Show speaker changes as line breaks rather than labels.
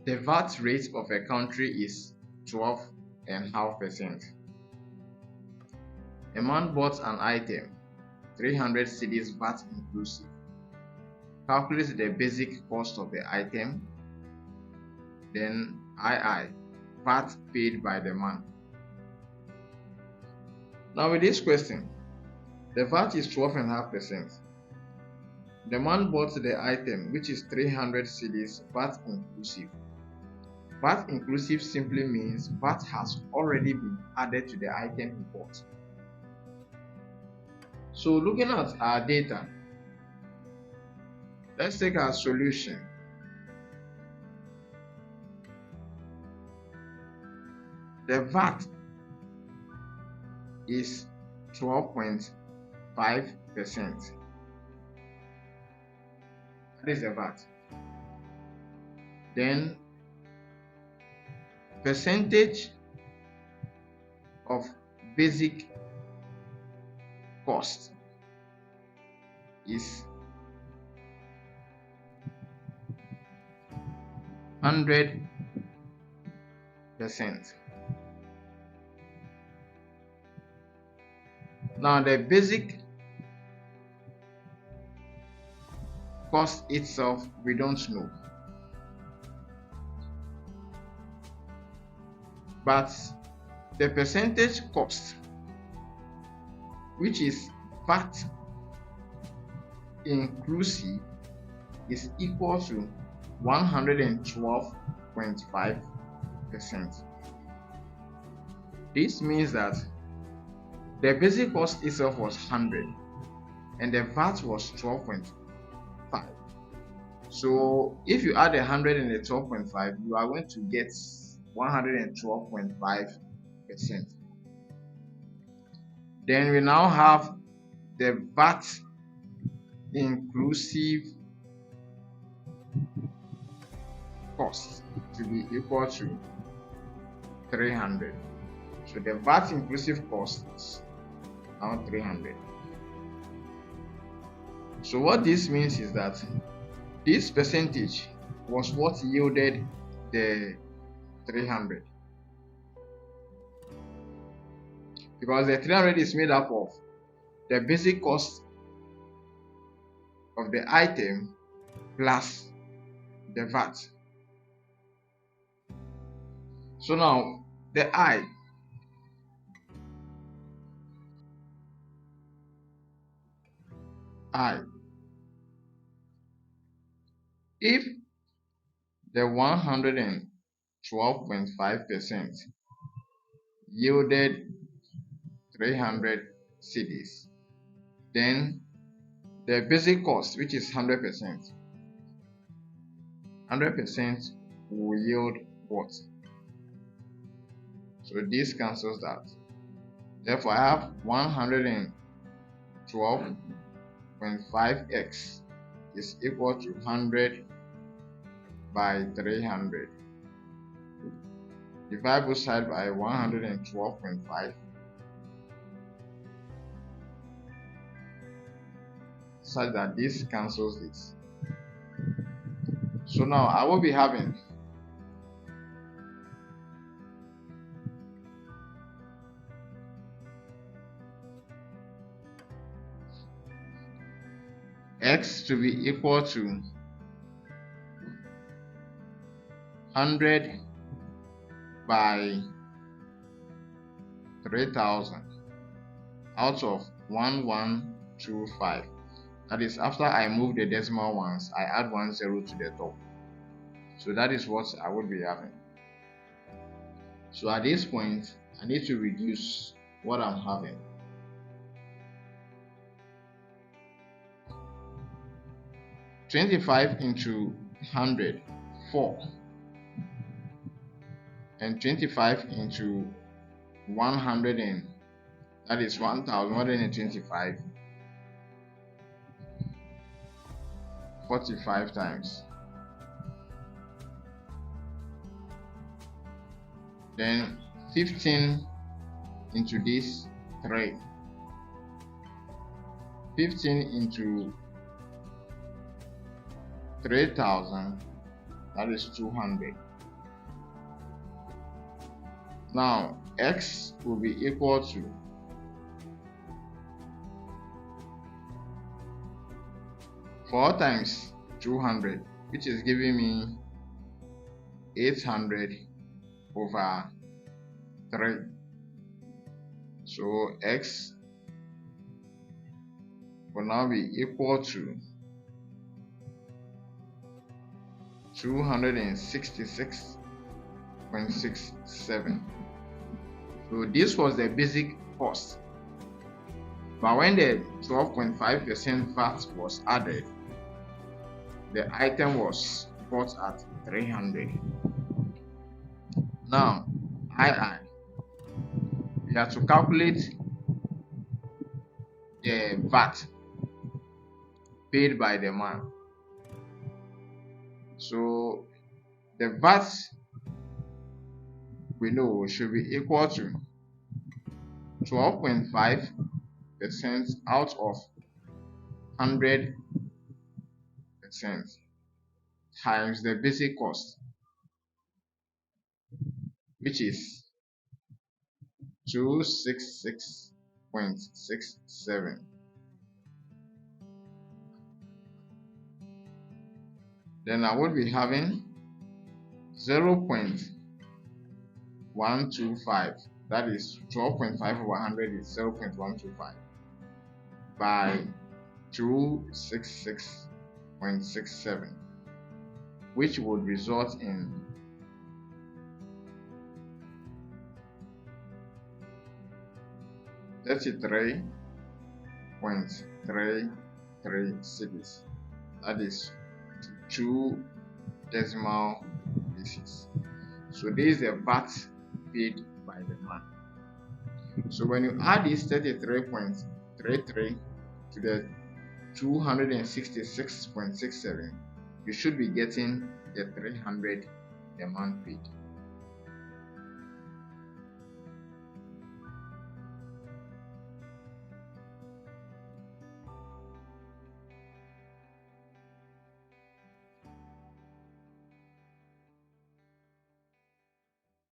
The VAT rate of a country is 12.5%. A man bought an item, 300 cedis VAT inclusive. Calculate the basic cost of the item, then II, VAT paid by the man. Now with this question, the VAT is 12.5%. The man bought the item, which is 300 cedis VAT inclusive. VAT inclusive simply means VAT has already been added to the item he bought. So looking at our data, let's take our solution. The VAT is 12.5%. That is the VAT. Then percentage of basic cost is 100%. Now the basic cost itself we don't know, but the percentage cost, which is VAT inclusive, is equal to 112.5%. This means that the basic cost itself was 100 and the VAT was 12.5. So if you add 100 and the 12.5, you are going to get 112.5%. Then we now have the VAT inclusive cost to be equal to 300. So the VAT inclusive cost is now 300. So what this means is that this percentage was what yielded the 300, because the 300 is made up of the basic cost of the item plus the VAT. So now the I, if the 112.5% yielded 300 cedis, then the basic cost, which is 100%, will yield what? So this cancels that. Therefore, I have 112.5x is equal to 100 by 300. Divide both sides by 112.5, such that this cancels this. So now I will be having x to be equal to 100 by 3000 out of 1125. That is, after I move the decimal ones, I add 1 0 to the top. So that is what I would be having. So at this point, I need to reduce what I'm having. $25 into 100, 4, and 25 into 100, and that is 1125, 45 times. Then 15 into this 3, 15 into 3000, that is 200. Now x will be equal to 4 times 200, which is giving me 800 over 3. So x will now be equal to 266.67. So this was the basic cost. But when the 12.5% VAT was added, the item was bought at 300. Now, we have to calculate the VAT paid by the man. So the VAT we know should be equal to 12.5% out of 100% times the basic cost, which is 266.67. Then I would be having 0.125, that is 12.5 over 100 is 0.125 by 266.67, which would result in 33.33 cities. That is 2 decimal places. So this is the VAT paid by the man. So when you add this 33.33 to the 266.67, you should be getting the 300 the man paid.